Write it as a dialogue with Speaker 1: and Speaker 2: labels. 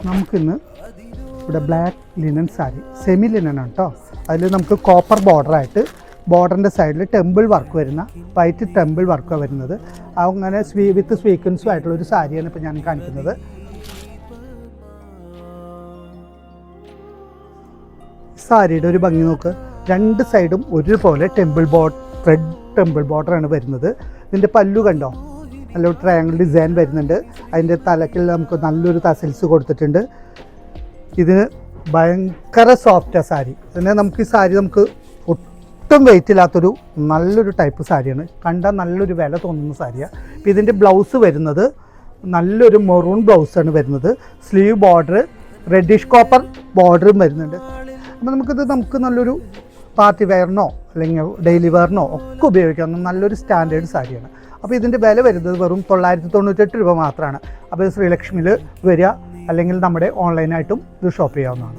Speaker 1: നമുക്കിന്ന് ഇവിടെ black linen sari, semi linen ആണ് കേട്ടോ. അതിൽ നമുക്ക് കോപ്പർ ബോർഡറായിട്ട് ബോർഡറിൻ്റെ സൈഡിൽ ടെമ്പിൾ വർക്ക് വരുന്ന വൈറ്റ് ടെമ്പിൾ വർക്കാണ് വരുന്നത്. അങ്ങനെ വിത്ത് സ്വീക്വൻസും ആയിട്ടുള്ള ഒരു സാരിയാണ് ഇപ്പോൾ ഞാൻ കാണിക്കുന്നത്. സാരിയുടെ ഒരു ഭംഗി നോക്ക്, രണ്ട് സൈഡും ഒരുപോലെ ത്രെഡ് ടെമ്പിൾ ബോർഡറാണ് വരുന്നത്. ഇതിൻ്റെ പല്ലു കണ്ടോ, നല്ലൊരു ട്രയാങ്കിൾ ഡിസൈൻ വരുന്നുണ്ട്. അതിൻ്റെ തലക്കിൽ നമുക്ക് നല്ലൊരു തസിൽസ് കൊടുത്തിട്ടുണ്ട്. ഇതിന് ഭയങ്കര സോഫ്റ്റാണ് സാരി. പിന്നെ നമുക്ക് ഈ സാരി നമുക്ക് ഒട്ടും വെയിറ്റ് ഇല്ലാത്തൊരു നല്ലൊരു ടൈപ്പ് സാരിയാണ്. കണ്ടാൽ നല്ലൊരു വില തോന്നുന്ന സാരിയാണ്. ഇപ്പോൾ ഇതിൻ്റെ ബ്ലൗസ് വരുന്നത് നല്ലൊരു മെറൂൺ ബ്ലൗസാണ് വരുന്നത്. സ്ലീവ് ബോർഡർ റെഡിഷ് കോപ്പർ ബോർഡറും വരുന്നുണ്ട്. അപ്പോൾ നമുക്ക് നല്ലൊരു പാർട്ടി വെയറിനോ അല്ലെങ്കിൽ ഡെയിലി വെയറിനോ ഒക്കെ ഉപയോഗിക്കാവുന്ന നല്ലൊരു സ്റ്റാൻഡേർഡ് സാരിയാണ്. അപ്പോൾ ഇതിൻ്റെ വില വരുന്നത് വെറും 998 രൂപ മാത്രമാണ്. അപ്പോൾ ഇത് ശ്രീലക്ഷ്മിയിൽ വരിക, അല്ലെങ്കിൽ നമ്മുടെ ഓൺലൈനായിട്ടും ഇത് ഷോപ്പ് ചെയ്യാവുന്നതാണ്.